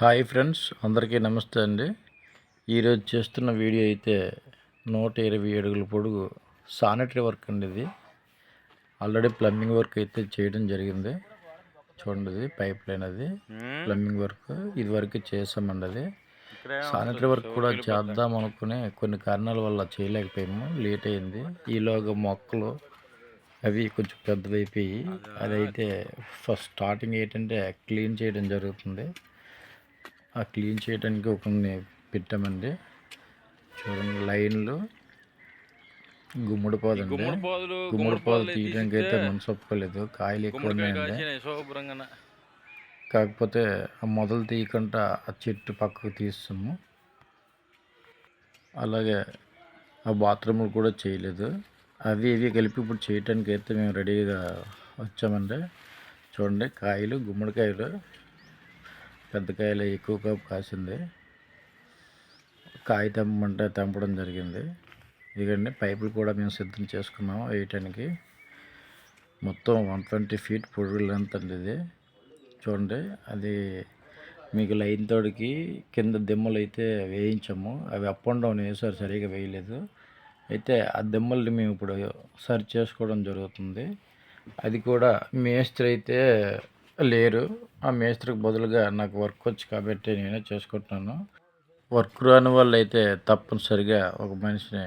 Hi friends, అందరికీ నమస్తే అండి. ఈరోజు చేస్తున్న వీడియో అయితే 120 అడుగుల పొడుగు సానిటరీ వర్క్ అండి. ఇది ఆల్రెడీ ప్లంబింగ్ వర్క్ అయితే చేయడం జరిగింది. చూడండి, ఇది పైప్ లైన్, అది ప్లంబింగ్ వర్క్ ఇదివరకు చేసామండి. అది సానిటరీ వర్క్ కూడా చేద్దాం అనుకుని కొన్ని కారణాల వల్ల చేయలేకపోయాము, లేట్ అయింది. ఈలోగా మొక్కలు అవి కొంచెం పెద్దవైపోయి అదైతే ఫస్ట్ స్టార్టింగ్ ఏంటంటే క్లీన్ చేయడం జరుగుతుంది. ఆ క్లీన్ చేయడానికి కొన్ని పెట్టామండి. చూడండి, లైన్లు గుమ్మడి పాదు అండి. గుమ్మడి పాదు తీయడానికి అయితే మనసు ఒప్పుకోలేదు, కాయలు ఎక్కువ ఉన్నాయండి. కాకపోతే ఆ మొదలు తీయకుండా ఆ చెట్టు పక్కకు తీస్తాము. అలాగే ఆ బాత్రూములు కూడా చేయలేదు. అవి ఇవి కలిపి ఇప్పుడు చేయటానికి అయితే మేము రెడీగా వచ్చామండి. చూడండి, కాయలు గుమ్మడికాయలు పెద్ద కాయలు ఎక్కువగా కాసింది. కాయ తెంపమంటే తెంపడం జరిగింది. ఇదిగండి, పైపులు కూడా మేము సిద్ధం చేసుకున్నాము వేయటానికి. మొత్తం 120 ఫీట్ పొడుగు లెంత్ అండి ఇది. చూడండి, అది మీకు లైన్ తోడికి కింద దిమ్మలు అయితే వేయించాము. అవి అప్ అండ్ డౌన్ వేసారు, సరిగా వేయలేదు. అయితే ఆ దిమ్మల్ని మేము ఇప్పుడు సరి చేసుకోవడం జరుగుతుంది. అది కూడా మేస్త్రి అయితే లేరు. ఆ మేస్త్రికి బదులుగా నాకు వర్క్ వచ్చి కాబట్టి నేనే చేసుకుంటున్నాను. వర్క్ రాని వాళ్ళు అయితే తప్పనిసరిగా ఒక మనిషిని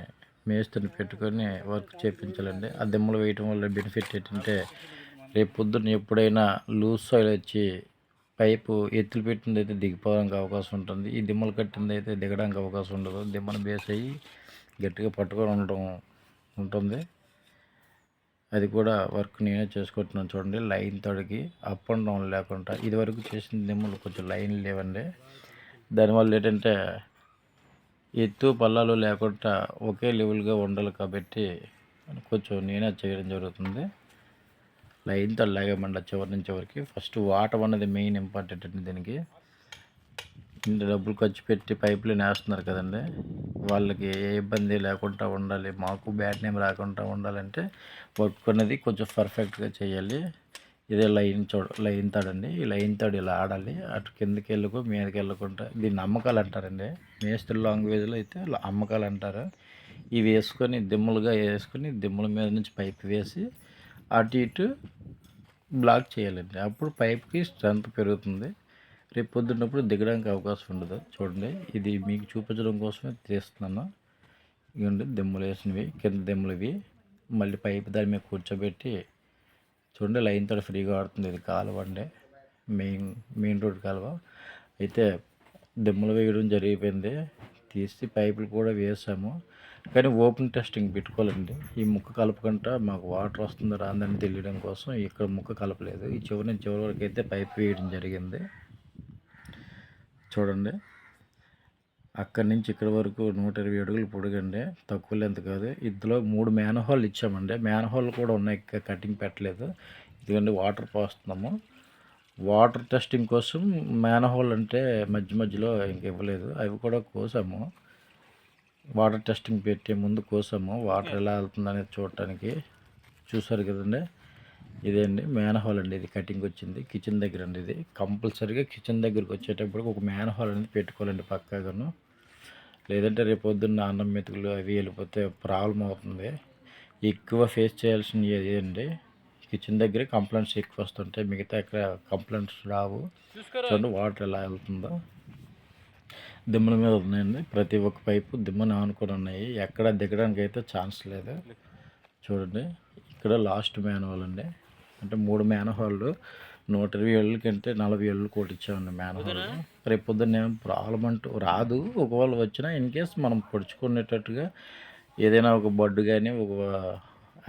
మేస్త్రిని పెట్టుకొని వర్క్ చేయించాలండి. ఆ దిమ్మలు వేయటం వల్ల బెనిఫిట్ ఏంటంటే రేపు పొద్దున్న ఎప్పుడైనా లూజ్ సాయిల్ వచ్చి పైపు ఎత్తులు పెట్టింది అయితే దిగిపోవడానికి అవకాశం ఉంటుంది. ఈ దిమ్మలు కట్టింది అయితే దిగడానికి అవకాశం ఉండదు. దిమ్మను బేస్ అయ్యి గట్టిగా పట్టుకొని ఉండడం ఉంటుంది. అది కూడా వర్క్ నేనే చేసుకుంటున్నాను. చూడండి, లైన్ తోడికి అప్ అండ్ డౌన్ లేకుండా ఇదివరకు చేసిన దిమ్మలు కొంచెం లైన్ లేవండి. దానివల్ల ఏంటంటే ఎత్తు పల్లాలు లేకుండా ఒకే లెవెల్గా ఉండాలి కాబట్టి కొంచెం నేనే చేయడం జరుగుతుంది. లైన్ తో లాగామండి చివరి నుంచి చివరికి. ఫస్ట్ వాటర్ అన్నది మెయిన్ ఇంపార్టెంట్ అండి దీనికి. ఇంత డబ్బులు ఖర్చు పెట్టి పైపులు వేస్తున్నారు కదండి, వాళ్ళకి ఏ ఇబ్బంది లేకుండా ఉండాలి, మాకు బ్యాడ్ నేమ్ రాకుండా ఉండాలంటే వర్క్ అనేది కొంచెం పర్ఫెక్ట్గా చేయాలి. ఇదే లైన్ తాడండి. ఈ లైన్ తాడు ఇలా ఆడాలి, అటు కిందకి వెళ్ళకు మీదకి వెళ్ళకుండా. దీన్ని అమ్మకాలు అంటారండి, మేస్త్రి లాంగ్వేజ్లో అయితే అమ్మకాలు అంటారు. ఇవి వేసుకొని దిమ్మలుగా వేసుకొని దిమ్మల మీద నుంచి పైప్ వేసి అటు ఇటు బ్లాక్ చేయాలండి. అప్పుడు పైప్కి స్ట్రెంత్ పెరుగుతుంది. రేపు పొద్దున్నప్పుడు దిగడానికి అవకాశం ఉండదు. చూడండి, ఇది మీకు చూపించడం కోసమే తీస్తున్నాను. ఇవ్వండి, దిమ్మలు వేసినవి, కింద దిమ్మలు ఇవి. మళ్ళీ పైపు దాని మీద కూర్చోబెట్టి చూడండి, లైన్ తోటి ఫ్రీగా ఆడుతుంది. ఇది కాలువ అండి, మెయిన్ రోడ్ కాలువ. అయితే దిమ్మలు వేయడం జరిగిపోయింది, తీసి పైపులు కూడా వేసాము. కానీ ఓపెన్ టెస్టింగ్ పెట్టుకోవాలండి. ఈ ముక్క కలపకుండా మాకు వాటర్ వస్తుందో రాదని తెలియడం కోసం ఇక్కడ ముక్క కలపలేదు. ఈ చివరి నుంచి చివరి వరకు అయితే పైప్ వేయడం జరిగింది. చూడండి, అక్కడి నుంచి ఇక్కడి వరకు 120 అడుగులు పొడుగండి, తక్కువ లెంత్ కాదు. ఇందులో 3 మ్యాన్ హోల్ ఇచ్చామండి. మ్యాన్ హోల్ కూడా ఉన్నాయి, కటింగ్ పెట్టలేదు. ఇదిగోండి, వాటర్ పోస్తున్నాము. వాటర్ టెస్టింగ్ కోసం మ్యాన్ హోల్ అంటే మధ్య మధ్యలో ఇంక ఇవ్వలేదు, అవి కూడా కోసాము. వాటర్ టెస్టింగ్ పెట్టే ముందు కోసాము, వాటర్ ఎలా వెళ్తుంది అనేది చూడటానికి. చూసారు కదండి, ఇదే అండి మ్యాన్ హోల్ అండి. ఇది కటింగ్ వచ్చింది కిచెన్ దగ్గర అండి. ఇది కంపల్సరీగా కిచెన్ దగ్గరికి వచ్చేటప్పుడు ఒక మ్యాన్ హోల్ అనేది పెట్టుకోవాలండి పక్కాగాను. లేదంటే రేపు పొద్దున్న అన్నం మెతుకులు అవి వెళ్ళిపోతే ప్రాబ్లం అవుతుంది. ఎక్కువ ఫేస్ చేయాల్సినవి అదేండి, కిచెన్ దగ్గరే కంప్లైంట్స్ ఎక్కువ వస్తుంటాయి, మిగతా ఎక్కడ కంప్లైంట్స్ రావు. చూడండి, వాటర్ ఎలా వెళ్తుందో. దిమ్మల మీద ఉన్నాయండి, ప్రతి ఒక్క పైపు దిమ్మని ఆనుకొని ఉన్నాయి. ఎక్కడ దిగడానికి అయితే ఛాన్స్ లేదు. చూడండి, ఇక్కడ లాస్ట్ మ్యాన్ హోల్ అండి. అంటే 3 మ్యాన్ హోళ్ళు 120 ఏళ్ళ కంటే 40 ఏళ్ళు కొట్టించామండి మ్యాన్ హోల్. రేపు పొద్దున్న ఏం ప్రాబ్లం అంటూ రాదు. ఒకవేళ వచ్చినా ఇన్ కేస్ మనం పొడుచుకునేటట్టుగా ఏదైనా ఒక బడ్డు కానీ ఒక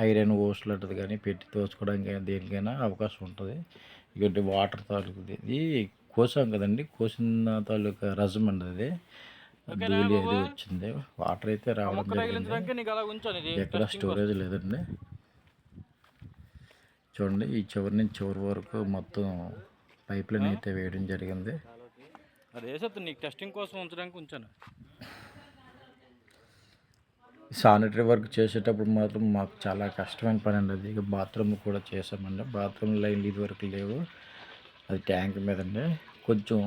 ఐరన్ ఓస్ లాంటిది కానీ పెట్టి తోచుకోవడానికి దేనికైనా అవకాశం ఉంటుంది. ఇక వాటర్ తాలూకుది ఇది కోసాం కదండి, కోసిన తాలూకా రసం అండి అది. ధూళి అది వచ్చింది, వాటర్ అయితే రావడం జరిగింది, ఎక్కడ స్టోరేజ్ లేదండి. చూడండి, ఈ చివరి నుంచి చివరి వరకు మొత్తం పైప్ లైన్ అయితే వేయడం జరిగింది. టెస్టింగ్ కోసం ఉంచడానికి ఉంచాను. సానిటరీ వర్క్ చేసేటప్పుడు మాత్రం మాకు చాలా కష్టమైన పని అండి అది. ఇక బాత్రూమ్ కూడా చేసామండి. బాత్రూమ్ లైన్లు ఇది వరకు లేవు, అది ట్యాంక్ మీద అండి. కొంచెం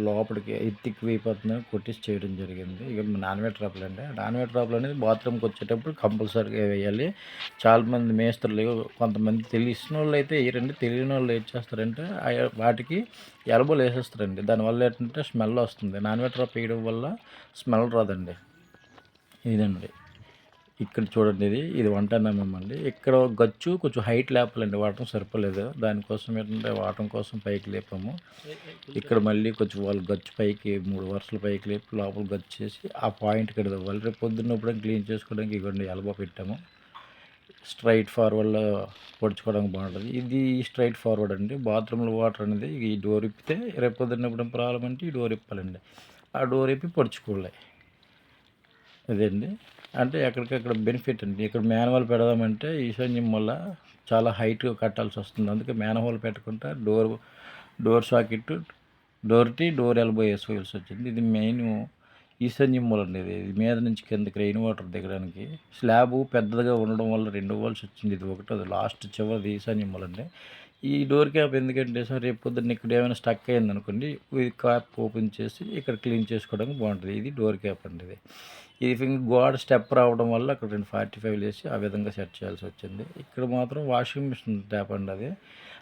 లోపలికి ఎత్తిక్కువైపోతుందని కొట్టేసి చేయడం జరిగింది. ఇక నాన్‌వేట్ డ్రాప్‌లు అండి. నాన్‌వేట్ డ్రాప్‌లు అనేది బాత్రూమ్‌కి వచ్చేటప్పుడు కంపల్సరీగా వేయాలి. చాలామంది మేస్త్రులు కొంతమంది తెలిసినోళ్ళు అయితే ఎయ్యరండి. తెలియనోళ్ళు ఏం చేస్తారంటే వాటికి ఎల్బోలు వేసేస్తారండి. దానివల్ల ఏంటంటే స్మెల్ వస్తుంది. నాన్‌వేట్ డ్రాప్ వేయడం వల్ల స్మెల్ రాదండి. ఇదండి. ఇక్కడ చూడండి, ఇది 110 mm అండి. ఇక్కడ గచ్చు కొంచెం హైట్ లేపాలండి, వాడటం సరిపోలేదు. దానికోసం ఏంటంటే వాడటం కోసం పైకి లేపాము. ఇక్కడ మళ్ళీ కొంచెం వాళ్ళు గచ్చు పైకి 3 వరుసలు పైకి లేపి లోపల గచ్చు చేసి ఆ పాయింట్ ఇక్కడ ఇవ్వాలి. రేపు పొద్దున్న ఎప్పుడైనా క్లీన్ చేసుకోవడానికి ఇవ్వండి ఎల్బో పెట్టాము. స్ట్రైట్ ఫార్వర్డ్లో పొడుచుకోవడానికి బాగుంటుంది. ఇది స్ట్రైట్ ఫార్వర్డ్ అండి. బాత్రూంలో వాటర్ అనేది ఈ డోర్ ఇప్పితే రేపు పొద్దున్న ఎప్పుడైనా ప్రాబ్లం అంటే ఈ డోర్ ఇప్పాలండి. ఆ డోర్ ఇప్పి పొడుచుకోవాలి. అదండి. అంటే ఎక్కడికక్కడ బెనిఫిట్ అండి. ఇక్కడ మ్యాన్‌హోల్ పెడదామంటే ఈశాన్యం వల్ల చాలా హైట్ కట్టాల్సి వస్తుంది. అందుకే మ్యాన్‌హోల్ పెట్టకుండా డోర్ సాకెట్, డోర్ ఎల్బో వేసుకోవాల్సి వచ్చింది. ఇది మెయిన్ ఈశాన్యం మూల అండి. ఇది మీద నుంచి కిందకి రెయిన్ వాటర్ దిగడానికి స్లాబ్ పెద్దగా ఉండడం వల్ల 2 ఇవ్వాల్సి వచ్చింది. ఇది ఒకటోది లాస్ట్ చివరిది ఈశాన్యం మూల అండి. ఈ డోర్ క్యాప్ ఎందుకంటే సార్ రేపు పొద్దున్న ఇక్కడ ఏమైనా స్టక్ అయింది అనుకోండి, ఈ క్యాప్ ఓపెన్ చేసి ఇక్కడ క్లీన్ చేసుకోవడానికి బాగుంటుంది. ఇది డోర్ క్యాప్ అండి. ఇది గోడ స్టెప్ రావడం వల్ల అక్కడ 245 వేసి ఆ విధంగా సెట్ చేయాల్సి వచ్చింది. ఇక్కడ మాత్రం వాషింగ్ మిషన్ ట్యాప్ అండి.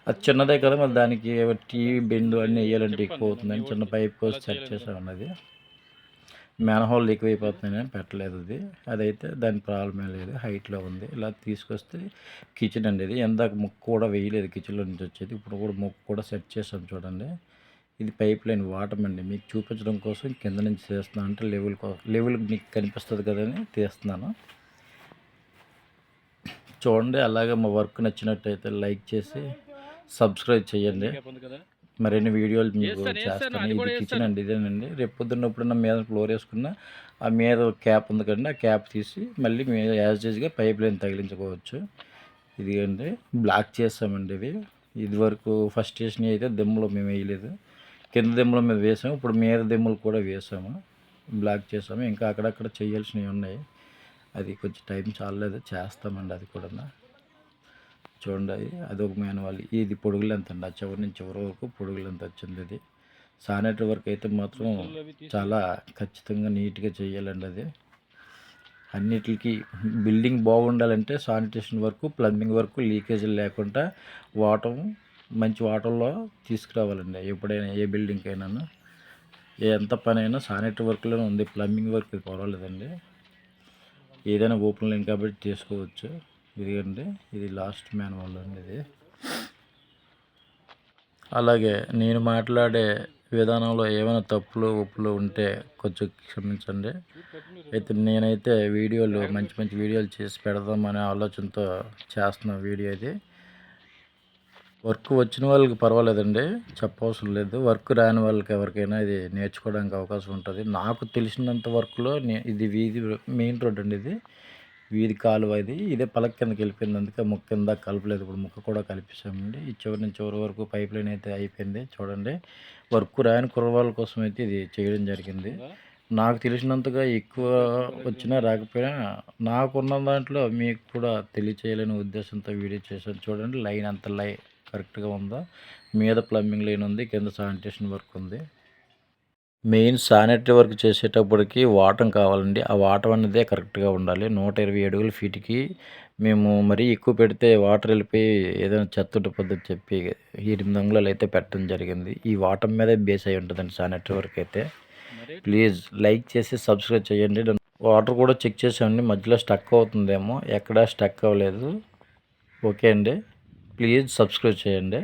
అది చిన్నదే కదా, మరి దానికి టీవీ బెండ్ అన్నీ వేయాలంటే ఎక్కువ అవుతుందని చిన్న పైప్ కోసి సెట్ చేసామన్నది. మ్యాన్‌హోల్ ఎక్కువైపోతున్నాయని పెట్టలేదు. అదైతే దాని ప్రాబ్లమే లేదు, హైట్లో ఉంది. ఇలా తీసుకొస్తే కిచెన్ అండి. ఇది ఎందాక ముక్క కూడా వేయలేదు కిచెన్లో నుంచి వచ్చేది. ఇప్పుడు కూడా ముక్క కూడా సెట్ చేసాం చూడండి. ఇది పైప్ లైన్ వాటమండి. మీకు చూపించడం కోసం కింద నుంచి తీస్తున్నాను, అంటే లెవెల్ మీకు కనిపిస్తుంది కదని తీస్తున్నాను. చూడండి. అలాగే మా వర్క్ నచ్చినట్టయితే లైక్ చేసి సబ్స్క్రైబ్ చేయండి. మరిన్ని వీడియోలు మీకు చేస్తాను. ఇది కిచెన్ అండి. ఇదేనండి. రేపు పొద్దున్న ఎప్పుడన్నా మీద ఫ్లోర్ వేసుకున్న ఆ మీద క్యాప్ ఉంది కదండి, ఆ క్యాప్ తీసి మళ్ళీ మీద యాజ్ యూజ్గా పైప్ లైన్ తగిలించుకోవచ్చు. ఇది అండి. బ్లాక్ చేస్తామండి. ఇది వరకు ఫస్ట్ స్టేషన్ అయితే దెమ్మలో మేము వేయలేదు, కింద దెమ్మల మీద వేసాము. ఇప్పుడు మీద దెమ్మలు కూడా వేసాము, బ్లాక్ చేసాము. ఇంకా అక్కడక్కడ చేయాల్సినవి ఉన్నాయి. అది కొంచెం టైం చాలలేదు, చేస్తామండి అది కూడా. చూడండి, అది ఒక మ్యాన్‌హోల్. ఇది పొడుగు లెంత్ అండి. ఆ చివరి నుంచి చివరి వరకు పొడుగు లెంత్ వచ్చింది. ఇది శానిటరీ వర్క్ అయితే మాత్రం చాలా ఖచ్చితంగా నీట్గా చేయాలండి. అది అన్నిటికి బిల్డింగ్ బాగుండాలంటే శానిటేషన్ వర్క్, ప్లంబింగ్ వర్క్, లీకేజీలు లేకుండా మంచి వాటర్లో తీసుకురావాలండి. ఎప్పుడైనా ఏ బిల్డింగ్కి అయినా ఎంత పని అయినా శానిటరీ వర్క్లోనే ఉంది. ప్లంబింగ్ వర్క్ పర్వాలేదండి, ఏదైనా ఓపెన్ లైన్ కాబట్టి చేసుకోవచ్చు. ఇదిగండి, ఇది లాస్ట్ మ్యాన్‌హోల్ అండి. ఇది అలాగే నేను మాట్లాడే విధానంలో ఏమైనా తప్పులు ఒప్పులు ఉంటే కొంచెం క్షమించండి. అయితే నేనైతే మంచి మంచి వీడియోలు చేసి పెడదామనే ఆలోచనతో చేస్తున్న వీడియో ఇది. వర్క్ వచ్చిన వాళ్ళకి పర్వాలేదండి, చెప్పవసరం లేదు. వర్క్ రాని వాళ్ళకి ఎవరికైనా ఇది నేర్చుకోవడానికి అవకాశం ఉంటుంది. నాకు తెలిసినంత వర్క్లో ఇది వీధి మెయిన్ రోడ్ అండి. ఇది వీధి కాలువ. ఇదే పలక కిందకి వెళ్ళిపోయింది, అందుకే ముక్క కింద కలపలేదు. ఇప్పుడు ముక్క కూడా కలిపేసామండి. ఈ చివరి నుంచి చివరి వరకు పైప్ లైన్ అయితే అయిపోయింది. చూడండి, వర్క్ రాని కుర్రవాళ్ళ కోసం అయితే ఇది చేయడం జరిగింది. నాకు తెలిసినంతగా ఎక్కువ వచ్చినా రాకపోయినా నాకున్న దాంట్లో మీకు కూడా తెలియచేయాలనే ఉద్దేశంతో వీడియో చేశాను. చూడండి, లైన్ అంత కరెక్ట్గా ఉందా. మీద ప్లంబింగ్ లైన్ ఉంది, కింద శానిటేషన్ వర్క్ ఉంది. మెయిన్ శానిటరీ వర్క్ చేసేటప్పటికి వాటం కావాలండి. ఆ వాటం అనేది కరెక్ట్గా ఉండాలి. 120 అడుగుల ఫీట్కి మేము మరీ ఎక్కువ పెడితే వాటర్ వెళ్ళిపోయి ఏదైనా చెత్త ఉండిపోద్దని చెప్పి 8 అంగుళాలు అయితే పెట్టడం జరిగింది. ఈ వాటం మీదే బేస్ అయి ఉంటుందండి శానిటరీ వర్క్ అయితే. ప్లీజ్ లైక్ చేసి సబ్స్క్రైబ్ చేయండి. వాటర్ కూడా చెక్ చేసామండి, మధ్యలో స్టక్ అవుతుందేమో, ఎక్కడా స్టక్ అవ్వలేదు. ఓకే అండి, ప్లీజ్ సబ్స్క్రైబ్ చేయండి.